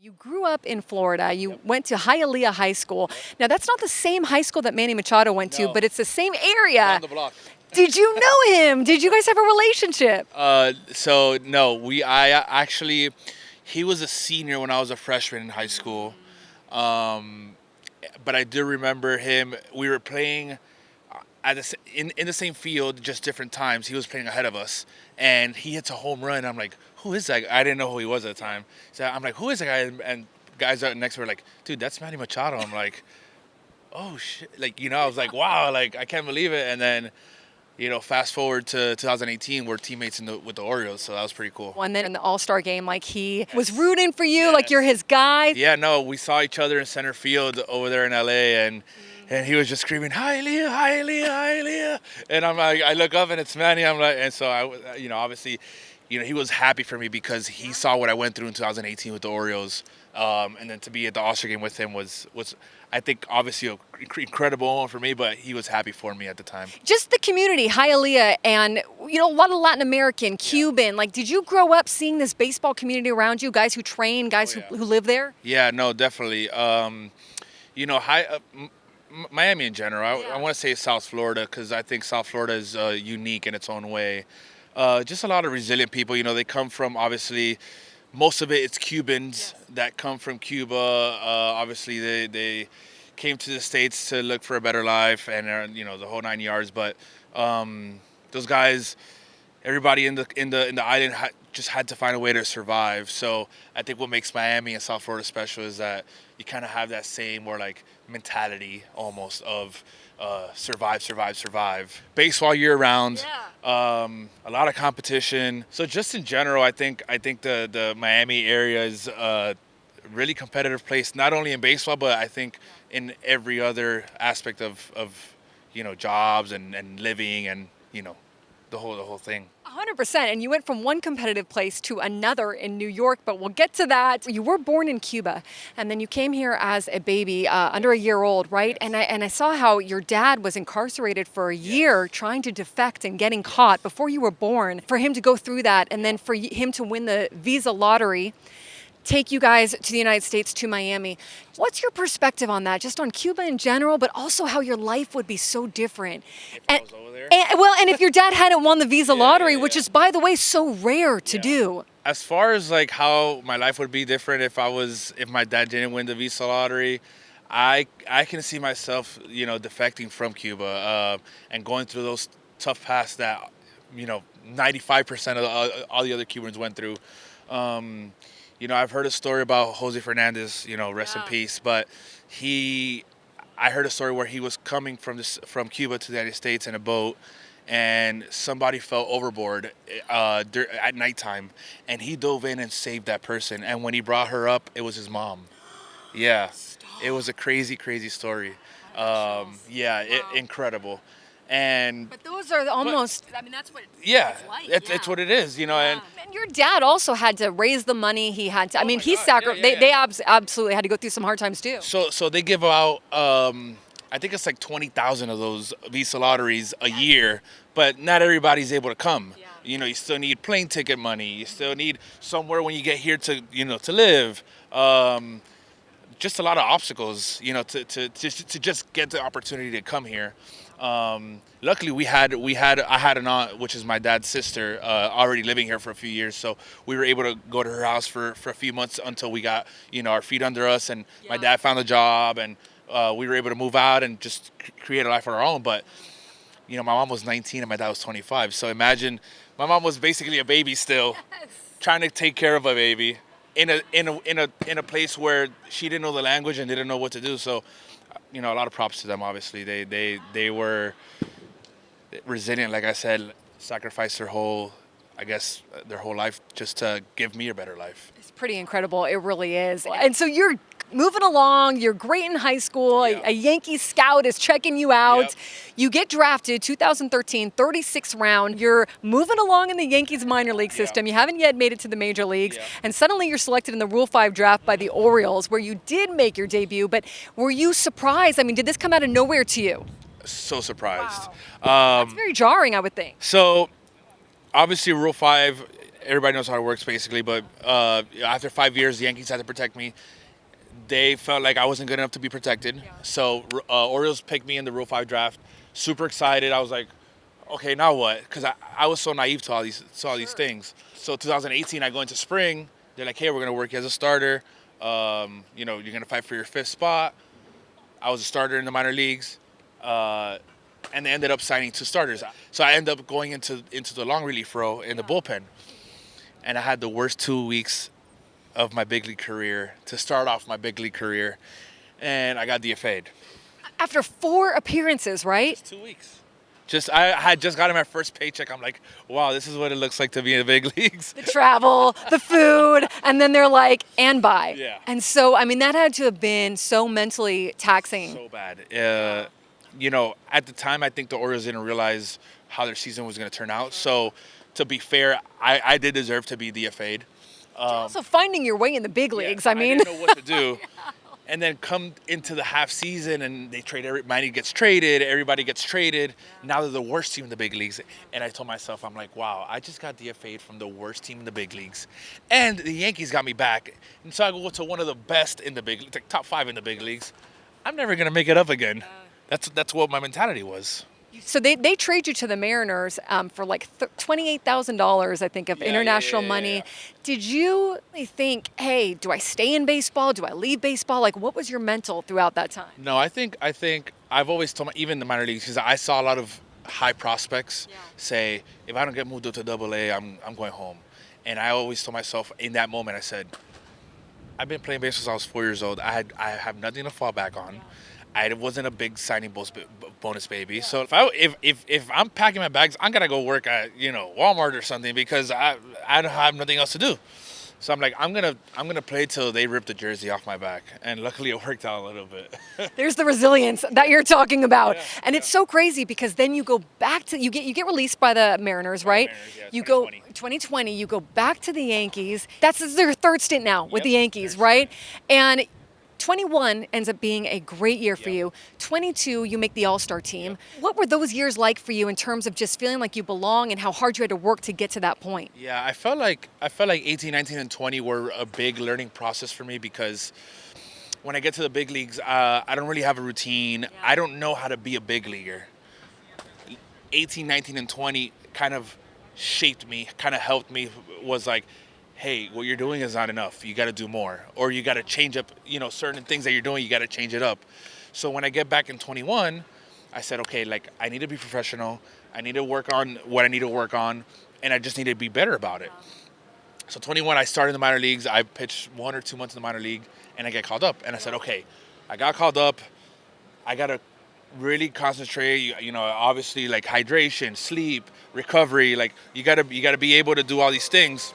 You grew up in Florida. You went to Hialeah High School. Now, that's not the same high school that Manny Machado went to, but it's the same area. Down the block. Did you know him? Did you guys have a relationship? So no, I actually, he was a senior when I was a freshman in high school. But I do remember him. We were playing in the same field, just different times. He was playing ahead of us, and he hits a home run. I'm like, who is that guy? I didn't know who he was at the time. So I'm like, who is that guy? And guys out next to me were like, dude, that's Manny Machado. I'm like, oh shit. Like, I was like, wow, like I can't believe it. And then, fast forward to 2018, we're teammates with the Orioles, so that was pretty cool. And then in the All-Star game, like he was rooting for you, like you're his guy. Yeah, no, we saw each other in center field over there in LA, and he was just screaming, Hialeah, Hialeah, Hialeah. And I'm like, I look up and it's Manny. I'm like, and so I, obviously, he was happy for me because he saw what I went through in 2018 with the Orioles. And then to be at the All-Star game with him was I think, obviously an incredible moment for me, but he was happy for me at the time. Just the community, Hialeah, and, a lot of Latin American, Cuban. Like, did you grow up seeing this baseball community around you, guys who train, guys who live there? Yeah, no, definitely. Miami in general. I want to say South Florida because I think South Florida is unique in its own way. Just a lot of resilient people. They come from, obviously, most of it's Cubans that come from Cuba. Obviously, they came to the States to look for a better life and, the whole 9 yards. But those guys, everybody in the island just had to find a way to survive. So I think what makes Miami and South Florida special is that you kind of have that same more like mentality almost of survive, survive, survive. Baseball year round, a lot of competition. So just in general, I think the Miami area is a really competitive place, not only in baseball, but I think in every other aspect of jobs and living and the whole thing. 100%. And you went from one competitive place to another in New York, but we'll get to that. You were born in Cuba, and then you came here as a baby, under a year old, right? Yes. And I saw how your dad was incarcerated for a year trying to defect and getting caught before you were born, for him to go through that, and then for him to win the visa lottery, take you guys to the United States, to Miami. What's your perspective on that, just on Cuba in general, but also how your life would be so different? I was over there. And if your dad hadn't won the visa lottery, which is, by the way, so rare to do. As far as like how my life would be different if my dad didn't win the visa lottery, I can see myself, defecting from Cuba and going through those tough paths that, 95% of all the other Cubans went through. I've heard a story about Jose Fernandez, rest in peace, but I heard a story where he was coming from Cuba to the United States in a boat, and somebody fell overboard at nighttime, and he dove in and saved that person. And when he brought her up, it was his mom. Yeah, it was a crazy, crazy story. Incredible. But those are almost, that's what it's like. It's what it is, And your dad also had to raise the money. He had to, they absolutely had to go through some hard times too. So they give out, I think it's like 20,000 of those visa lotteries a year, but not everybody's able to come. Yeah. You still need plane ticket money. You still need somewhere when you get here to, to live. Just a lot of obstacles, to just get the opportunity to come here. Luckily, I had an aunt, which is my dad's sister, already living here for a few years, so we were able to go to her house for a few months until we got our feet under us, and my dad found a job, and we were able to move out and just create a life of our own. But my mom was 19 and my dad was 25, so imagine my mom was basically a baby still, trying to take care of a baby in a place where she didn't know the language and didn't know what to do. So a lot of props to them. Obviously, they were resilient. Like I said, sacrificed their whole life just to give me a better life. It's pretty incredible. It really is. And so you're moving along. You're great in high school. A Yankee scout is checking you out. Yep. You get drafted 2013, 36th round. You're moving along in the Yankees minor league system. Yep. You haven't yet made it to the major leagues. Yep. And suddenly you're selected in the Rule 5 draft by the Orioles, where you did make your debut. But were you surprised? Did this come out of nowhere to you? So surprised. Wow. That's very jarring, I would think. So obviously Rule 5, everybody knows how it works basically. But after 5 years, the Yankees had to protect me. They felt like I wasn't good enough to be protected. So Orioles picked me in the Rule 5 draft. Super excited. I was like, okay, now what? Because I was so naive to all these things. So 2018, I go into spring. They're like, hey, we're going to work you as a starter. You're going to fight for your 5th spot. I was a starter in the minor leagues. And they ended up signing 2 starters. So I ended up going into the long relief role in the bullpen. And I had the worst 2 weeks of my big league career to start off my big league career. And I got DFA'd. After 4 appearances, right? Just 2 weeks. I had just gotten my first paycheck. I'm like, wow, this is what it looks like to be in the big leagues. The travel, the food, and then they're like, and bye. Yeah. And so, I mean, that had to have been so mentally taxing. So bad. At the time, I think the Orioles didn't realize how their season was going to turn out. So, to be fair, I did deserve to be DFA'd. Also finding your way in the big leagues, I I mean. didn't know what to do. And then come into the half season and they trade Manny gets traded, everybody gets traded. Now they're the worst team in the big leagues. And I told myself, I'm like, wow, I just got DFA'd from the worst team in the big leagues. And the Yankees got me back. And so I go to one of the best in the big leagues, like top 5 in the big leagues. I'm never going to make it up again. That's what my mentality was. So they trade you to the Mariners for like $28,000, I think, of international money. Yeah. Did you think, hey, do I stay in baseball? Do I leave baseball? Like, what was your mental throughout that time? No, I think I've always told even the minor leagues, because I saw a lot of high prospects say, if I don't get moved up to AA, I'm going home. And I always told myself in that moment, I said, I've been playing baseball since I was 4 years old. I have nothing to fall back on. I wasn't a big signing bonus baby. So if I'm packing my bags, I'm gonna go work at Walmart or something because I don't have nothing else to do. So I'm like, I'm gonna play till they rip the jersey off my back, and luckily it worked out a little bit. There's the resilience that you're talking about, and it's so crazy because then you go back to you get released by the Mariners, right? You 2020. go 2020. You go back to the Yankees. That's their 3rd stint now with the Yankees, right? And 21 ends up being a great year for you. 22, you make the All-Star team. What were those years like for you in terms of just feeling like you belong and how hard you had to work to get to that point? Yeah, I felt like 18, 19, and 20 were a big learning process for me because when I get to the big leagues, I don't really have a routine. I don't know how to be a big leaguer. 18, 19, and 20 kind of shaped me, kind of helped me, was like, hey, what you're doing is not enough. You got to do more. Or you got to change up, certain things that you're doing, you got to change it up. So when I get back in 21, I said, okay, like I need to be professional. I need to work on what I need to work on. And I just need to be better about it. So 21, I started in the minor leagues. I pitched 1 or 2 months in the minor league and I get called up. And I said, okay, I got called up. I got to really concentrate, obviously like hydration, sleep, recovery. Like you got to be able to do all these things.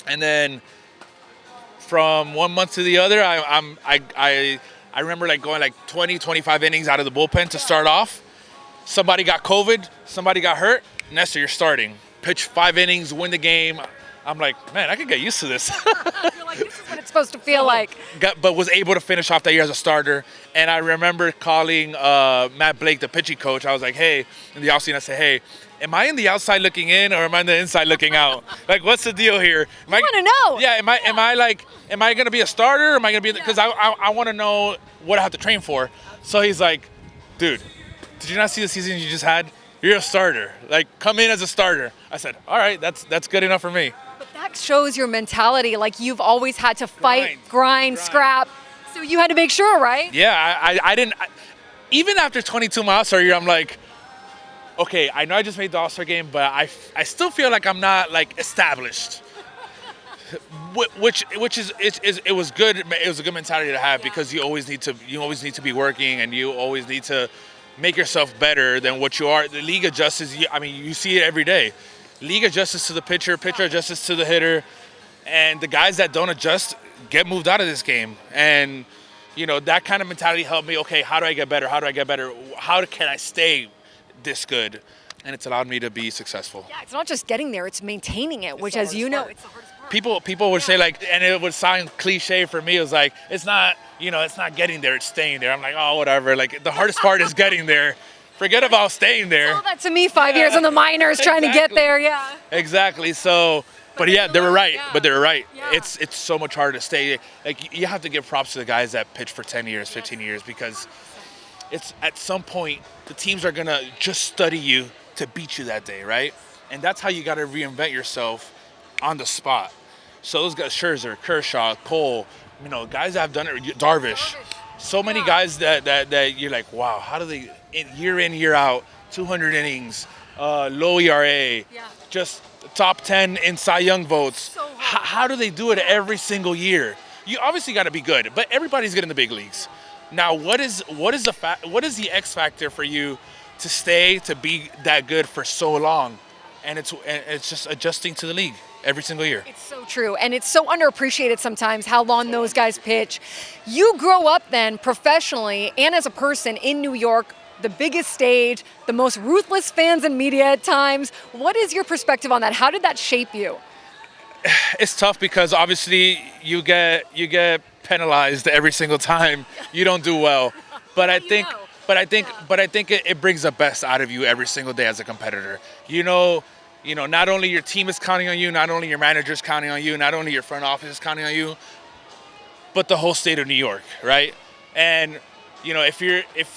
And then from 1 month to the other, I remember like going like 20, 25 innings out of the bullpen to start off. Somebody got COVID, somebody got hurt. Nestor, you're starting. Pitch 5 innings, win the game. I'm like, man, I could get used to this. You're like, this is what it's supposed to feel like. But was able to finish off that year as a starter. And I remember calling Matt Blake, the pitching coach. I was like, hey, in the offseason, I said, hey, am I in the outside looking in or am I in the inside looking out? Like, what's the deal here? I want to know. Yeah, am I going to be a starter? Am I going to be, because I want to know what I have to train for. So he's like, dude, did you not see the season you just had? You're a starter. Like, come in as a starter. I said, all right, that's good enough for me. But that shows your mentality. Like, you've always had to fight, grind, scrap. So you had to make sure, right? Yeah, I didn't. Even after 22 miles a year, I'm like, okay, I know I just made the All-Star game, but I still feel like I'm not like established. Which is it was good. It was a good mentality to have because you always need to be working and you always need to make yourself better than what you are. The league adjusts. You see it every day. League adjusts to the pitcher adjusts to the hitter, and the guys that don't adjust get moved out of this game. And that kind of mentality helped me. Okay, how do I get better? How do I get better? How can I stay this good? And it's allowed me to be successful. Yeah, it's not just getting there; it's maintaining it, which, as you know, it's the hardest part. People would say like, and it would sound cliche for me. It was like, it's not getting there; it's staying there. I'm like, oh, whatever. Like the hardest part is getting there. Forget about staying there. Tell that to me 5 years in the minors trying to get there. Yeah. Exactly. So But yeah, they were right. Yeah. But they were right. Yeah. It's so much harder to stay. Like, you have to give props to the guys that pitch for 10 years, 15 years, because it's at some point the teams are gonna just study you to beat you that day, right? And that's how you got to reinvent yourself on the spot. So those guys, Scherzer, Kershaw, Cole, guys that have done it, Darvish. So many guys that you're like, wow, how do they year in, year out, 200 innings, low ERA, just top 10 in Cy Young votes. How do they do it every single year? You obviously got to be good, but everybody's good in the big leagues. Now, what is the X factor for you to stay to be that good for so long? And it's just adjusting to the league every single year. It's so true, and it's so underappreciated sometimes how long those guys pitch. You grow up then professionally and as a person in New York, the biggest stage, the most ruthless fans and media at times. What is your perspective on that? How did that shape you? It's tough because obviously you get penalized every single time you don't do well. But I think it brings the best out of you every single day as a competitor. Not only your team is counting on you, not only your manager is counting on you, not only your front office is counting on you, but the whole state of New York, right? And if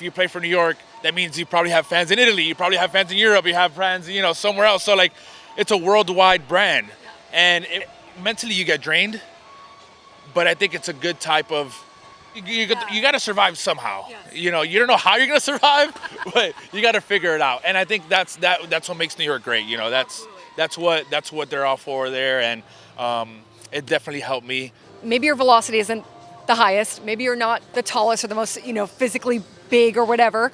you play for New York, that means you probably have fans in Italy, you probably have fans in Europe, you have fans, somewhere else. So it's a worldwide brand, and mentally you get drained. But I think it's a good type of. You got to survive somehow. Yes. You don't know how you're gonna survive, but you got to figure it out. And I think that's what makes New York great. That's what they're all for there, and it definitely helped me. Maybe your velocity isn't the highest. Maybe you're not the tallest or the most physically big or whatever.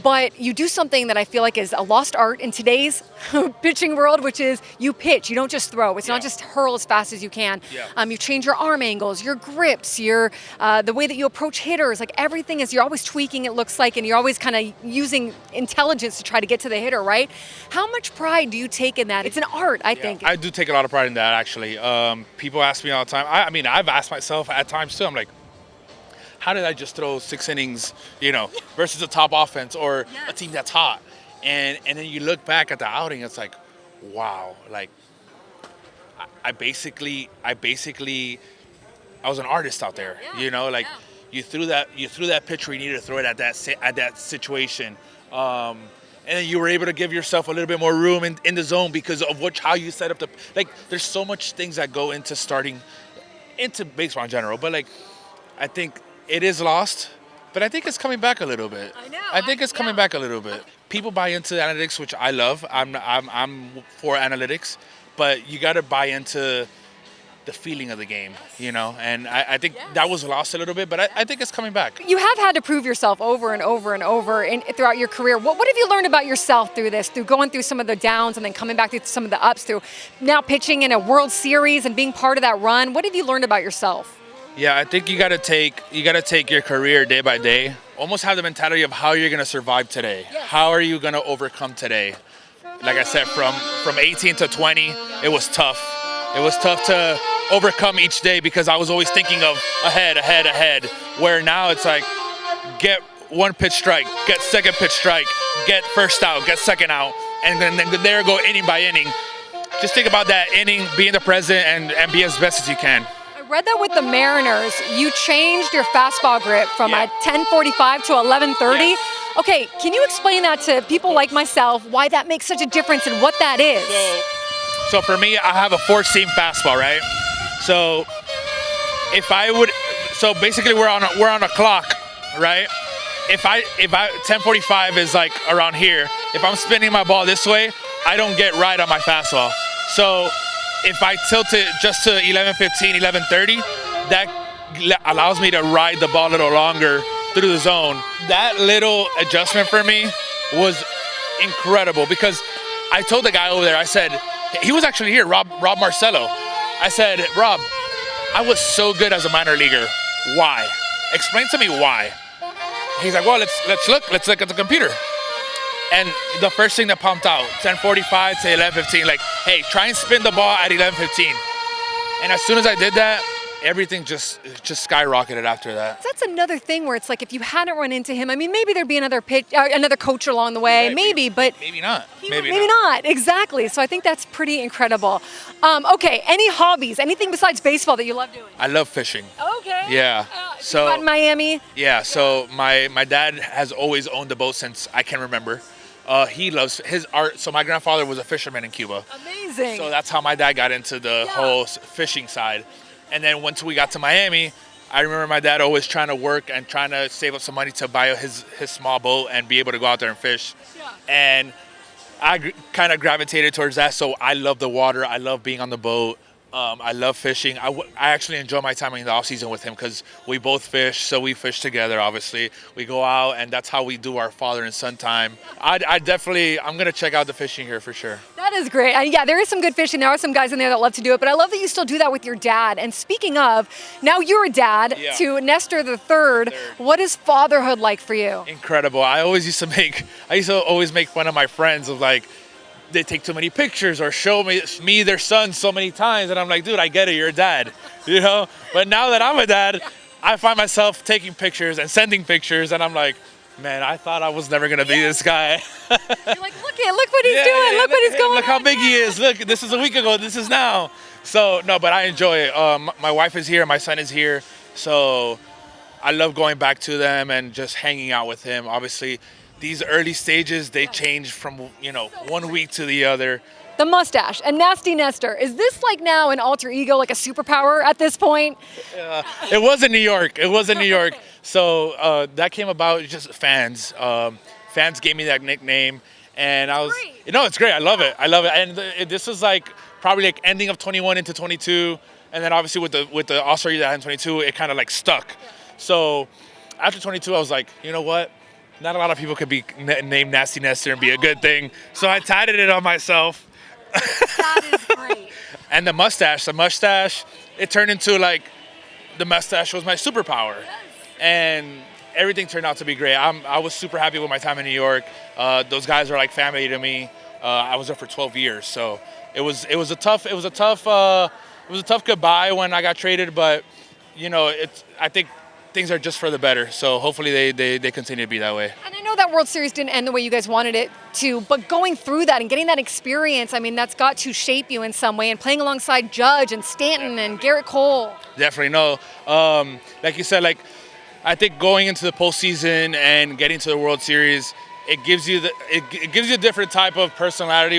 But you do something that I feel like is a lost art in today's pitching world, which is you pitch. You don't just throw. It's not just hurl as fast as you can. Yeah. You change your arm angles, your grips, the way that you approach hitters. Like everything you're always tweaking, it looks like, and you're always kind of using intelligence to try to get to the hitter, right? How much pride do you take in that? It's an art, I think. I do take a lot of pride in that, actually. People ask me all the time. I've asked myself at times too. I'm like, how did I just throw 6 innings, versus a top offense or a team that's hot? And then you look back at the outing, it's like, wow, like I basically was an artist out there, you threw that pitch where you needed to throw it at that situation. And then you were able to give yourself a little bit more room in the zone because of how you set up there's so much things that go into starting into baseball in general, but I think it is lost, but I think it's coming back a little bit. I know. I think it's coming back a little bit. People buy into analytics, which I love. I'm for analytics, but you got to buy into the feeling of the game, And I think that was lost a little bit, but I think it's coming back. You have had to prove yourself over and over and over throughout your career. What have you learned about yourself through this, through going through some of the downs and then coming back through some of the ups, through now pitching in a World Series and being part of that run? What have you learned about yourself? Yeah, I think you gotta take your career day by day. Almost have the mentality of how you're gonna survive today. Yes. How are you gonna overcome today? Like I said, from 18 to 20, it was tough. It was tough to overcome each day because I was always thinking of ahead. Where now it's like, get 1 pitch strike, get 2nd pitch strike, get 1st out, get 2nd out, and then there go inning by inning. Just think about that inning, be in the present, and be as best as you can. Read that with the Mariners, you changed your fastball grip from a 10:45 to 11:30. Yes. Okay, can you explain that to people like myself, why that makes such a difference and what that is? So for me, I have a 4-seam fastball, right? So basically we're on a clock, right? If 10:45 is like around here, if I'm spinning my ball this way, I don't get right on my fastball. So if I tilt it just to 11:15, 11:30, that allows me to ride the ball a little longer through the zone. That little adjustment for me was incredible because I told the guy over there, I said, he was actually here, Rob Marcello. I said, Rob, I was so good as a minor leaguer. Why? Explain to me why. He's like, well, let's look at the computer. And the first thing that pumped out, 10:45 to 11:15, like, hey, try and spin the ball at 11:15. And as soon as I did that, everything just skyrocketed after that. That's another thing where it's like if you hadn't run into him, I mean, maybe there'd be another another coach along the way, maybe, but maybe not. Maybe not. Exactly. So I think that's pretty incredible. Okay, any hobbies? Anything besides baseball that you love doing? I love fishing. Okay. Yeah. So you out in Miami? Yeah. So my dad has always owned a boat since I can remember. He loves his art. So my grandfather was a fisherman in Cuba. Amazing. So that's how my dad got into the whole fishing side. And then once we got to Miami, I remember my dad always trying to work and trying to save up some money to buy his small boat and be able to go out there and fish. Yeah. And I kind of gravitated towards that. So I love the water. I love being on the boat. I love fishing. I actually enjoy my time in the off season with him because we both fish. So we fish together, obviously. We go out, and that's how we do our father and son time. I'm going to check out the fishing here for sure. That is great. And yeah, there is some good fishing. There are some guys in there that love to do it. But I love that you still do that with your dad. And speaking of, now you're a dad to Nestor the Third. What is fatherhood like for you? Incredible. I used to always make fun of my friends of like, they take too many pictures or show me their son so many times, and I'm like, dude, I get it, you're a dad, you know. But now that I'm a dad, I find myself taking pictures and sending pictures, and I'm like, man, I thought I was never gonna be this guy. You're like, look what he's doing, look what he's going. Look how big he is. Look, this is a week ago. This is now. So no, but I enjoy it. My wife is here, my son is here, so I love going back to them and just hanging out with him. Obviously, these early stages, they change from, 1 week to the other. The mustache and Nasty Nestor. Is this like now an alter ego, like a superpower at this point? It was in New York. So that came about just fans. Fans gave me that nickname. And I was, it's great. I love it. And this was like probably like ending of 21 into 22. And then obviously with the All-Star year that I had in 22, it kind of like stuck. So after 22, I was like, you know what? Not a lot of people could be named Nasty Nestor and be a good thing. So I tatted it on myself. That is great. And the mustache, it turned into like, the mustache was my superpower. Yes. And everything turned out to be great. I was super happy with my time in New York. Those guys are like family to me. I was there for 12 years. So it was a tough goodbye when I got traded, but I think things are just for the better. So hopefully they continue to be that way. And I know that World Series didn't end the way you guys wanted it to, but going through that and getting that experience, I mean, that's got to shape you in some way, and playing alongside Judge and Stanton and Garrett Cole. Definitely. No. Like you said, I think going into the postseason and getting to the World Series, it gives you a different type of personality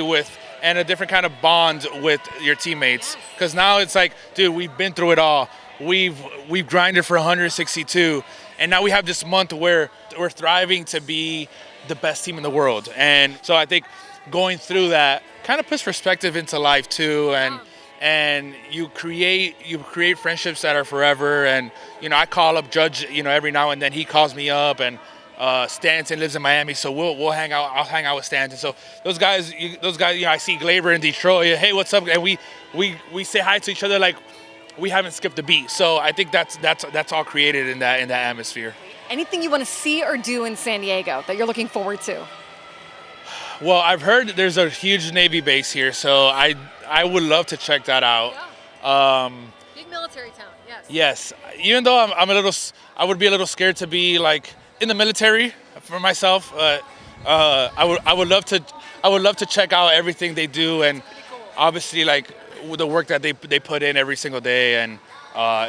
and a different kind of bond with your teammates. Because now it's like, dude, we've been through it all. We've grinded for 162, and now we have this month where we're thriving to be the best team in the world. And so I think going through that kind of puts perspective into life too, and you create friendships that are forever. And I call up Judge every now and then. He calls me up, and Stanton lives in Miami, so we'll hang out. I'll hang out with Stanton. So those guys, I see Glaber in Detroit. Hey, what's up? And we say hi to each other like we haven't skipped a beat. So I think that's all created in that atmosphere. Anything you want to see or do in San Diego that you're looking forward to? Well, I've heard there's a huge Navy base here, so I would love to check that out. Yeah. Big military town. Yes. Yes. Even though I would be a little scared to be like in the military for myself. I would love to check out everything they do, and obviously like the work that they put in every single day, and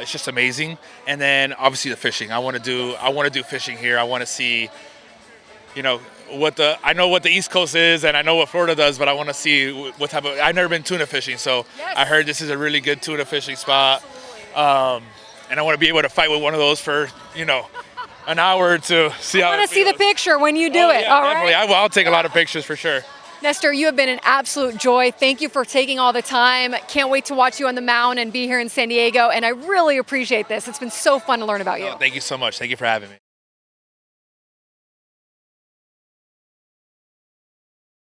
it's just amazing. And then obviously the fishing. I want to do fishing here. I want to see, I know what the East Coast is, and I know what Florida does, but I want to see what type of. I've never been tuna fishing, so yes. I heard this is a really good tuna fishing spot. And I want to be able to fight with one of those for an hour or two. I want to see the picture when you do it. Yeah, all definitely. right. I'll take a lot of pictures for sure. Nestor, you have been an absolute joy. Thank you for taking all the time. Can't wait to watch you on the mound and be here in San Diego. And I really appreciate this. It's been so fun to learn about you. Thank you so much. Thank you for having me.